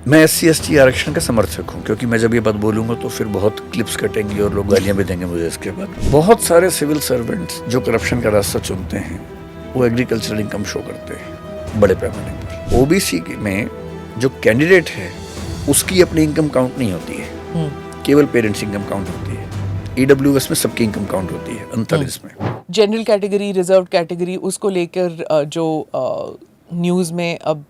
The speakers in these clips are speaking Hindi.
मैं SC/ST आरक्षण का समर्थक हूँ, क्योंकि मैं जब ये बात बोलूँगा तो फिर बहुत क्लिप्स कटेंगी और लोग गालियाँ भी देंगे मुझे इसके बाद। बहुत सारे सिविल सर्वेंट्स जो करप्शन का रास्ता चुनते हैं वो एग्रीकल्चरल इनकम शो करते हैं बड़े पैमाने पर। OBC में जो कैंडिडेट है उसकी अपनी इनकम काउंट नहीं होती है, केवल पेरेंट्स इनकम काउंट होती है। EWS में सबकी इनकम काउंट होती है 39 में। जनरल कैटेगरी, रिजर्व कैटेगरी, उसको लेकर जो न्यूज़ में अब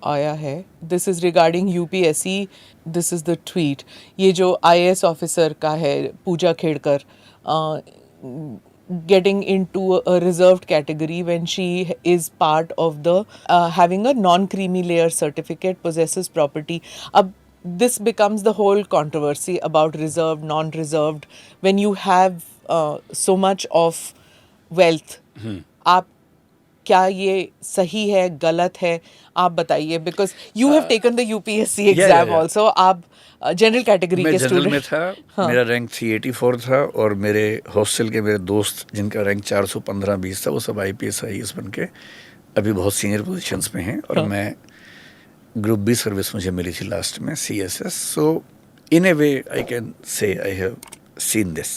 आया है, this is regarding UPSC, this is the tweet. ये जो IAS ऑफिसर का है, पूजा Khedkar, getting into a reserved category when she is part of the having a non-creamy layer certificate, possesses property. Ab this becomes the whole controversy about reserved, non-reserved. When you have so much of wealth, आप क्या ये सही है, गलत है, आप बताइए, because you have taken the UPSC exam also. आप जनरल कैटेगरी के जनरल में स्टूडेंट। था। मेरा रैंक 384 था और मेरे हॉस्टल के मेरे दोस्त जिनका रैंक 415-20 था वो सब IPS IAS बन के अभी बहुत सीनियर पोजीशंस में हैं। और मैं ग्रुप B सर्विस मुझे मिली थी लास्ट में, CSS। So in a way I can say I have seen this.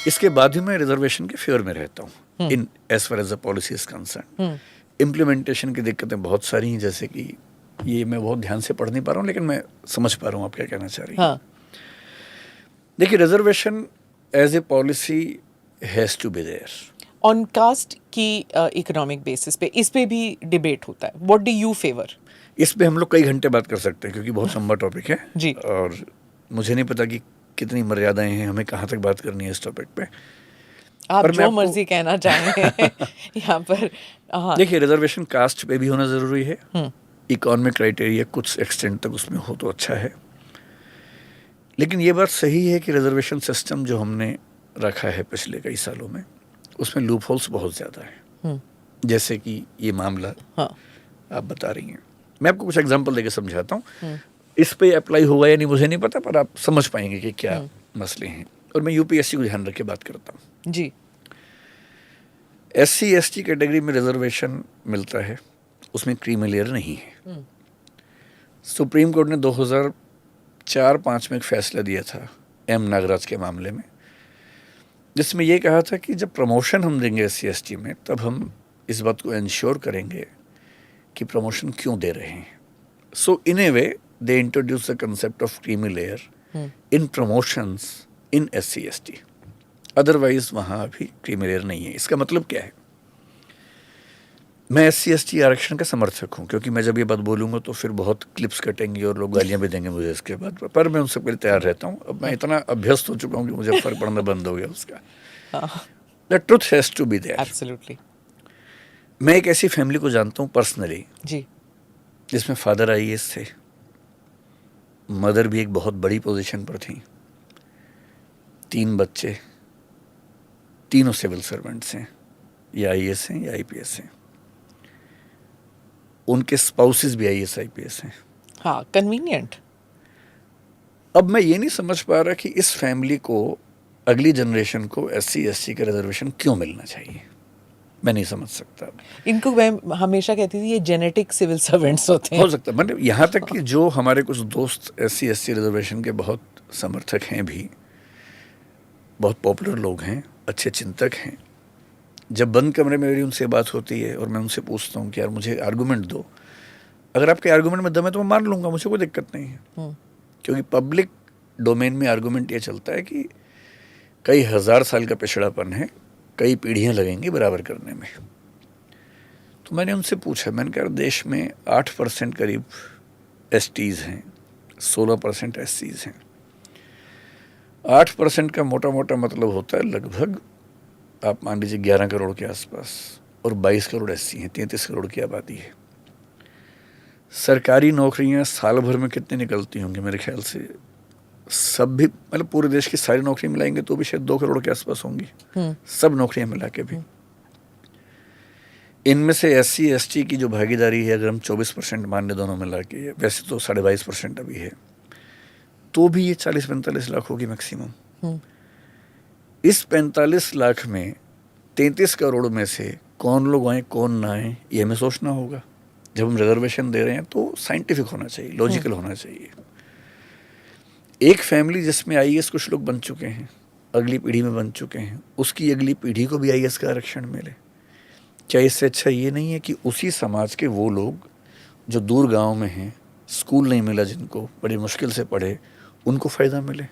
इसके बाद ही मैं रिजर्वेशन के फेवर में रहता हूँ in as far as the policy is concern. Implementation की दिक्कतें बहुत सारी हैं, जैसे कि ये मैं बहुत ध्यान से पढ़ नहीं पा रहा हूँ, लेकिन मैं समझ पा रहा हूँ आप क्या कहना चाह रही हैं। देखिए, reservation as a policy has to be there. On caste की इकोनॉमिक बेसिस पे इस पे भी डिबेट होता है। What do you favour? इस पे हम लोग कई घंटे बात कर सकते हैं, क्योंकि बहुत लंबा टॉपिक है जी। और मुझे नहीं पता कि कितनी मर्यादाएं हैं, हमें कहाँ तक बात करनी है इस टॉपिक पे। आप जो मर्जी कहना चाहें यहाँ पर। देखिए, रिजर्वेशन कास्ट पे भी होना जरूरी है। इकोनॉमिक क्राइटेरिया कुछ एक्सटेंट तक उसमें हो तो अच्छा है, लेकिन ये बात सही है कि रिजर्वेशन सिस्टम जो हमने रखा है पिछले कई सालों में, उसमें लूप होल्स बहुत ज़्यादा है। जैसे कि ये मामला आप बता रही हैं, मैं आपको कुछ एग्जांपल देके समझाता हूँ। इस पे अप्लाई होगा या नहीं मुझे नहीं पता, पर आप समझ पाएंगे कि क्या मसले हैं। और मैं UPSC को ध्यान रख के बात करता हूँ जी। SC/ST कैटेगरी में रिजर्वेशन मिलता है, उसमें क्रीमी लेयर नहीं है। सुप्रीम कोर्ट ने 2004-05 में एक फैसला दिया था M नागराज के मामले में, जिसमें यह कहा था कि जब प्रमोशन हम देंगे SC/ST में, तब हम इस बात को इंश्योर करेंगे कि प्रमोशन क्यों दे रहे हैं। So in a way they introduce the concept of creamy layer in promotions in SC/ST। Otherwise वहाँ अभी क्रीमी लेयर नहीं है। इसका मतलब क्या है? मैं SC/ST आरक्षण का समर्थक हूँ, क्योंकि मैं जब ये बात बोलूँगा तो फिर बहुत क्लिप्स कटेंगी और लोग गालियाँ भी देंगे मुझे इसके बाद, पर मैं उनसे पहले तैयार रहता हूँ। अब मैं इतना अभ्यस्त हो चुका हूँ कि मुझे फर्क पड़ना बंद हो गया उसका। The truth has to be there. Absolutely. मैं एक ऐसी फैमिली को जानता हूँ पर्सनली जी, जिसमें फादर IAS थे, मदर भी एक बहुत बड़ी पोजीशन पर थी, 3 बच्चे, तीनों सिविल सर्वेंट्स हैं, या IAS हैं या IPS हैं। उनके स्पाउसेस भी IAS IPS हैं। हाँ, कन्वीनियंट। अब मैं ये नहीं समझ पा रहा कि इस फैमिली को, अगली जनरेशन को SC/ST का रिजर्वेशन क्यों मिलना चाहिए। मैं नहीं समझ सकता। इनको मैं हमेशा कहती थी ये जेनेटिक सिविल सर्वेंट्स होते हैं। हो सकता है, मतलब यहाँ तक कि जो हमारे कुछ दोस्त SC/ST रिजर्वेशन के बहुत समर्थक हैं भी, बहुत पॉपुलर लोग हैं, अच्छे चिंतक हैं, जब बंद कमरे में मेरी उनसे बात होती है और मैं उनसे पूछता हूँ कि यार मुझे आर्गूमेंट दो, अगर आपके आर्गूमेंट में दम है तो मैं मान लूँगा, मुझे कोई दिक्कत नहीं है। क्योंकि पब्लिक डोमेन में आर्गूमेंट ये चलता है कि कई हज़ार साल का पिछड़ापन है, कई पीढ़ियाँ लगेंगी बराबर करने में। तो मैंने उनसे पूछा, मैंने कहा देश में 8% करीब STs हैं, 16% SCs हैं। 8% का मोटा मोटा मतलब होता है लगभग, आप मान लीजिए 11 करोड़ के आसपास, और 22 करोड़ SC हैं, 33 करोड़ की आबादी है। सरकारी नौकरियां साल भर में कितनी निकलती होंगी? मेरे ख्याल से सब भी, मतलब पूरे देश की सारी नौकरी मिलाएंगे तो भी शायद 2 करोड़ के आसपास होंगी, सब नौकरियां मिला के भी। इनमें से SC/ST की जो भागीदारी है, अगर हम 24% मान लें दोनों मिला के, वैसे तो 22.5% अभी है, तो भी ये 40-45 लाख होगी मैक्सिमम। इस 45 लाख में 33 करोड़ में से कौन लोग आए कौन ना आए, ये हमें सोचना होगा। जब हम रिजर्वेशन दे रहे हैं तो साइंटिफिक होना चाहिए, लॉजिकल होना चाहिए। एक फैमिली जिसमें आईएएस कुछ लोग बन चुके हैं, अगली पीढ़ी में बन चुके हैं, उसकी अगली पीढ़ी को भी आईएएस का आरक्षण मिले। क्या इससे अच्छा ये नहीं है कि उसी समाज के वो लोग जो दूर गांव में हैं, स्कूल नहीं मिला जिनको, बड़ी मुश्किल से पढ़े, उनको फ़ायदा मिले।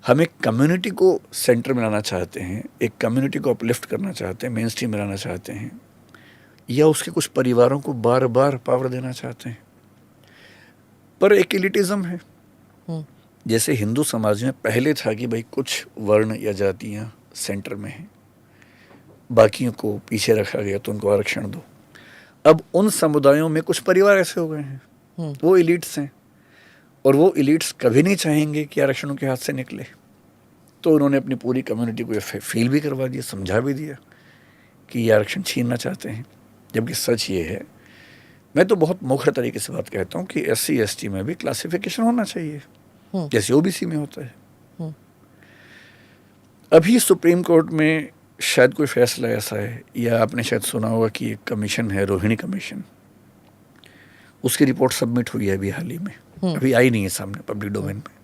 हम एक कम्युनिटी को सेंटर में लाना चाहते हैं, एक कम्युनिटी को अपलिफ्ट करना चाहते हैं, मेन स्ट्रीम में लाना चाहते हैं, या उसके कुछ परिवारों को बार बार पावर देना चाहते हैं। पर एक एलिटिज्म है। जैसे हिंदू समाज में पहले था कि भाई कुछ वर्ण या जातियां सेंटर में हैं, बाकियों को पीछे रखा गया तो उनको आरक्षण दो। अब उन समुदायों में कुछ परिवार ऐसे हो गए हैं, वो एलिट्स हैं, और वो एलिट्स कभी नहीं चाहेंगे कि आरक्षण उनके हाथ से निकले। तो उन्होंने अपनी पूरी कम्युनिटी को फील भी करवा दिया, समझा भी दिया कि ये आरक्षण छीनना चाहते हैं। जबकि सच ये है, मैं तो बहुत मुखर तरीके से बात कहता हूँ कि SC ST में भी क्लासिफिकेशन होना चाहिए जैसे OBC में होता है। अभी सुप्रीम कोर्ट में शायद कोई फैसला ऐसा है, या आपने शायद सुना होगा कि एक कमीशन है, रोहिणी कमीशन, उसकी रिपोर्ट सबमिट हुई है अभी हाल ही में, अभी आई नहीं है सामने पब्लिक डोमेन में।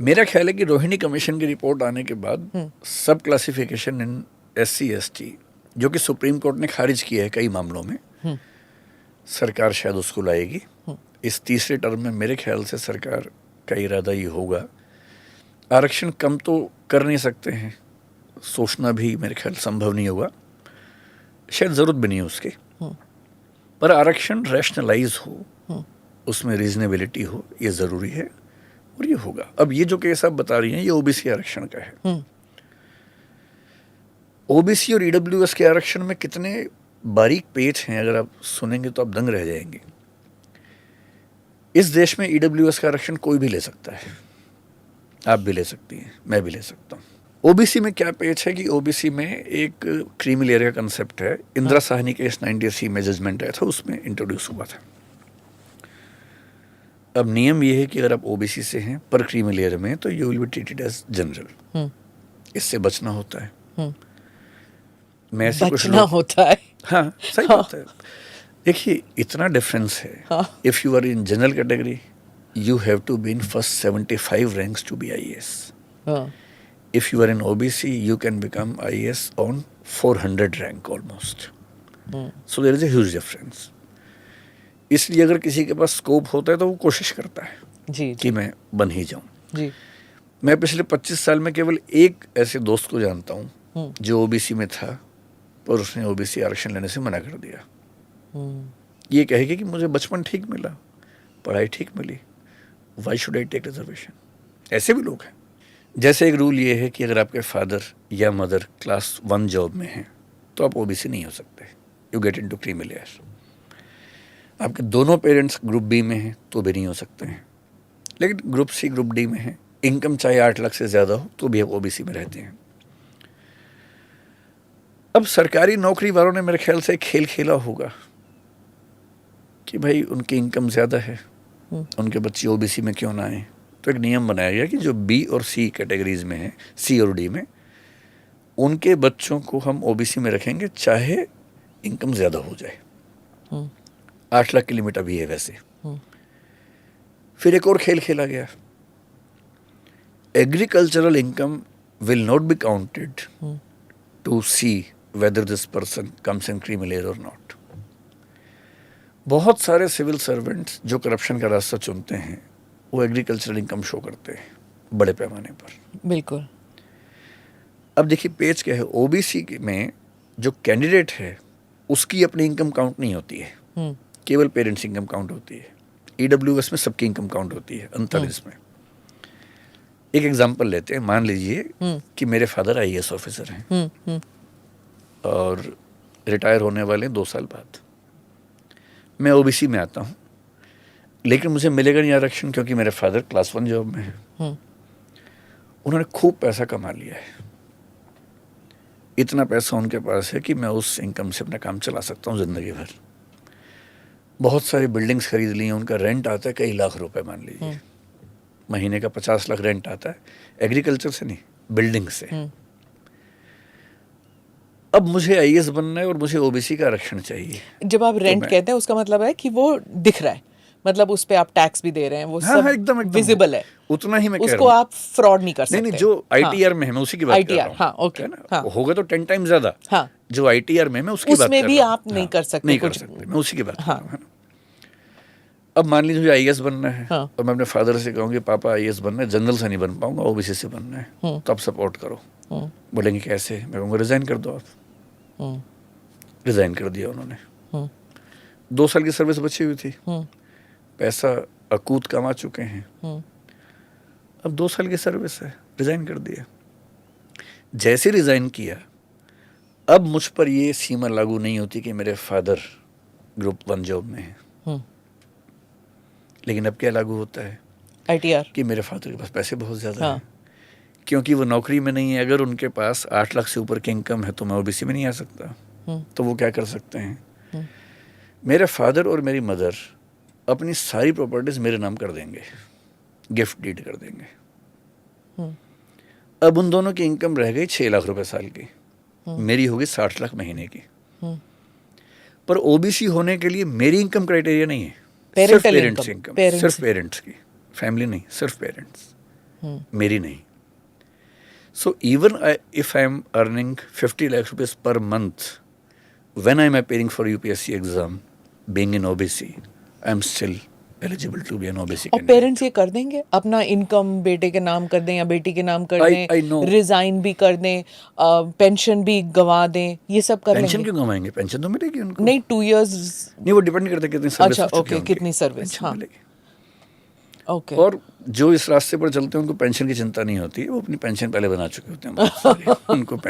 मेरा ख्याल है कि रोहिणी कमीशन की रिपोर्ट आने के बाद सब क्लासिफिकेशन इन SC ST, जो कि सुप्रीम कोर्ट ने खारिज किया है कई मामलों में, सरकार शायद उसको लाएगी। इस तीसरे टर्म में मेरे ख्याल से सरकार का इरादा ये होगा। आरक्षण कम तो कर नहीं सकते हैं, सोचना भी मेरे ख्याल संभव नहीं होगा, शायद ज़रूरत भी नहीं है उसकी, पर आरक्षण रैशनलाइज हो, उसमें रीजनेबिलिटी हो, ये ज़रूरी है, और ये होगा। अब ये जो केस आप बता रही हैं, ये OBC आरक्षण का है। OBC और EWS के आरक्षण में कितने बारीक पेच हैं, अगर आप सुनेंगे तो आप दंग रह जाएंगे। इस देश में EWS का आरक्षण कोई भी ले सकता है, आप भी ले सकती हैं, मैं भी ले सकता हूँ। OBC में क्या पेच है कि OBC में एक क्रीमी लेयर का कंसेप्ट है, इंदिरा साहनी केस 93 में जजमेंट आया था, उसमें इंट्रोड्यूस हुआ था। अब नियम ये है कि अगर आप OBC से हैं पर क्रीमी लेयर में, तो you will be treated as general. इससे बचना होता है। मैं ऐसे कुछ होता है। हाँ, सही बात है। देखिए, इतना डिफरेंस है। If you are in general category, you have to be in first 75 ranks to be IAS। If you are in OBC, you can become IAS on 400 rank almost. So there is a huge difference. इसलिए अगर किसी के पास स्कोप होता है तो वो कोशिश करता है कि मैं बन ही जाऊं। मैं पिछले 25 साल में केवल एक ऐसे दोस्त को जानता हूं जो OBC में था, पर उसने OBC आरक्षण लेने से मना कर दिया। ये कहेगा कि मुझे बचपन ठीक मिला, पढ़ाई ठीक मिली, why should I take reservation. ऐसे भी लोग हैं। जैसे एक रूल ये है कि अगर आपके फादर या मदर क्लास 1 जॉब में हैं तो आप OBC नहीं हो सकते, you get into creamy layer. आपके दोनों पेरेंट्स ग्रुप B में हैं तो भी नहीं हो सकते हैं, लेकिन ग्रुप C ग्रुप D में हैं, इनकम चाहे 8 लाख से ज़्यादा हो तो भी आप OBC में रहते हैं। अब सरकारी नौकरी वालों ने मेरे ख्याल से एक खेल खेला होगा कि भाई उनकी इनकम ज़्यादा है, उनके बच्चे OBC में क्यों ना आए। तो एक नियम बनाया गया कि जो B और C कैटेगरीज में हैं, C और D में, उनके बच्चों को हम OBC में रखेंगे चाहे इनकम ज़्यादा हो जाए। 8 लाख की लिमिट अभी है वैसे। फिर एक और खेल खेला गया, agricultural income will not be counted to see whether this person comes in creamy layer और नॉट। बहुत सारे सिविल सर्वेंट्स जो करप्शन का रास्ता चुनते हैं वो एग्रीकल्चरल इनकम शो करते हैं बड़े पैमाने पर। बिल्कुल। अब देखिए पेज क्या है, OBC में जो कैंडिडेट है उसकी अपनी इनकम काउंट नहीं होती है, केवल पेरेंट्स इनकम काउंट होती है। EWS में सबकी इनकम काउंट होती है 39 में। एक एग्जांपल लेते हैं, मान लीजिए कि मेरे फादर IAS ऑफिसर हैं और रिटायर होने वाले 2 साल बाद। मैं OBC में आता हूँ, लेकिन मुझे मिलेगा नहीं आरक्षण क्योंकि मेरे फादर क्लास 1 जॉब में है। उन्होंने खूब पैसा कमा लिया है, इतना पैसा उनके पास है कि मैं उस इनकम से अपना काम चला सकता हूँ ज़िंदगी भर। बहुत सारी बिल्डिंग्स खरीद ली हैं, उनका रेंट आता है कई लाख रुपए, मान लीजिए महीने का 50 लाख रेंट आता है, एग्रीकल्चर से नहीं, बिल्डिंग से। अब मुझे आईएएस बनना है और मुझे ओबीसी का आरक्षण चाहिए। जब आप रेंट कहते हैं उसका मतलब है कि वो दिख रहा है, मतलब उस पे आप टैक्स भी दे रहे हैं, वो हाँ, सब हाँ, एकदम विजिबल है, उतना ही मैं कह उसको रहा हूँ। आप फ्रॉड नहीं कर सकते। नहीं, जो आईटीआर में है मैं उसी की बात कर रहा हूँ। हाँ, ओके, है ना, हाँ, होगा तो 10 टाइम ज्यादा। हाँ, जो आईटीआर में मैं उसकी बात उसमें कर भी रहा हूँ। आप नहीं हाँ, कर सकते नहीं कुछ। कर सकते, मैं उसी की बात कर हाँ, रहा हूँ, है ना। अब मान लीजिए मुझे आईएएस बनना है, हाँ, और मैं अपने फादर से कहूँगी पापा आईएएस बनना है, जनरल से नहीं बन पाऊंगा, ओबीसी से बनना है, तो आप सपोर्ट करो। बोलेंगे कैसे? मैं कहूँगा रिजाइन कर दो आप। रिजाइन कर दिया उन्होंने। 2 साल की सर्विस बची हुई थी, पैसा अकूत कमा चुके हैं, अब 2 साल की सर्विस है, रिजाइन कर दिया। जैसे रिजाइन किया, अब मुझ पर ये सीमा लागू नहीं होती कि मेरे फादर ग्रुप 1 जॉब में है। लेकिन अब क्या लागू होता है? आईटीआर कि मेरे फादर के पास पैसे बहुत ज्यादा हाँ, हैं, क्योंकि वो नौकरी में नहीं है। अगर उनके पास 8 लाख से ऊपर की इनकम है तो मैं ओबीसी में नहीं आ सकता। तो वो क्या कर सकते हैं? मेरे फादर और मेरी मदर अपनी सारी प्रॉपर्टीज मेरे नाम कर देंगे, गिफ्ट डीड कर देंगे। अब उन दोनों की इनकम रह गई 6 लाख रुपए साल की, मेरी होगी 60 लाख महीने की। पर ओबीसी होने के लिए मेरी इनकम क्राइटेरिया नहीं है, सिर्फ पेरेंट्स इनकम, सिर्फ पेरेंट्स की, फैमिली नहीं, सिर्फ पेरेंट्स, मेरी नहीं। So even if I am earning 50 lakh rupees per month, when I am appearing for UPSC exam, being in OBC, I am still eligible to be an OBC और candidate. पेरेंट्स ये कर देंगे अपना इनकम बेटे के नाम कर दें या बेटी के नाम कर I know. दें, रिजाइन भी कर दें, पेंशन भी गवा दें, ये सब कर पेंशन लेंगे। क्यों कमाएंगे? पेंशन तो मिलेगी उनको। नहीं 2 years नहीं, वो डिपेंड करता है कितनी सर्विस अच्छा, हो चुकी ओके, है उनकी, कितनी सर्विस, पेंशन हाँ, मिलेगी। ओके। और जो इस रास्ते पर चलते हैं उनको पेंशन की चिंता नहीं होती है, वो अपनी पेंशन पहले बना चुके होते हैं बहुत सारे। उनको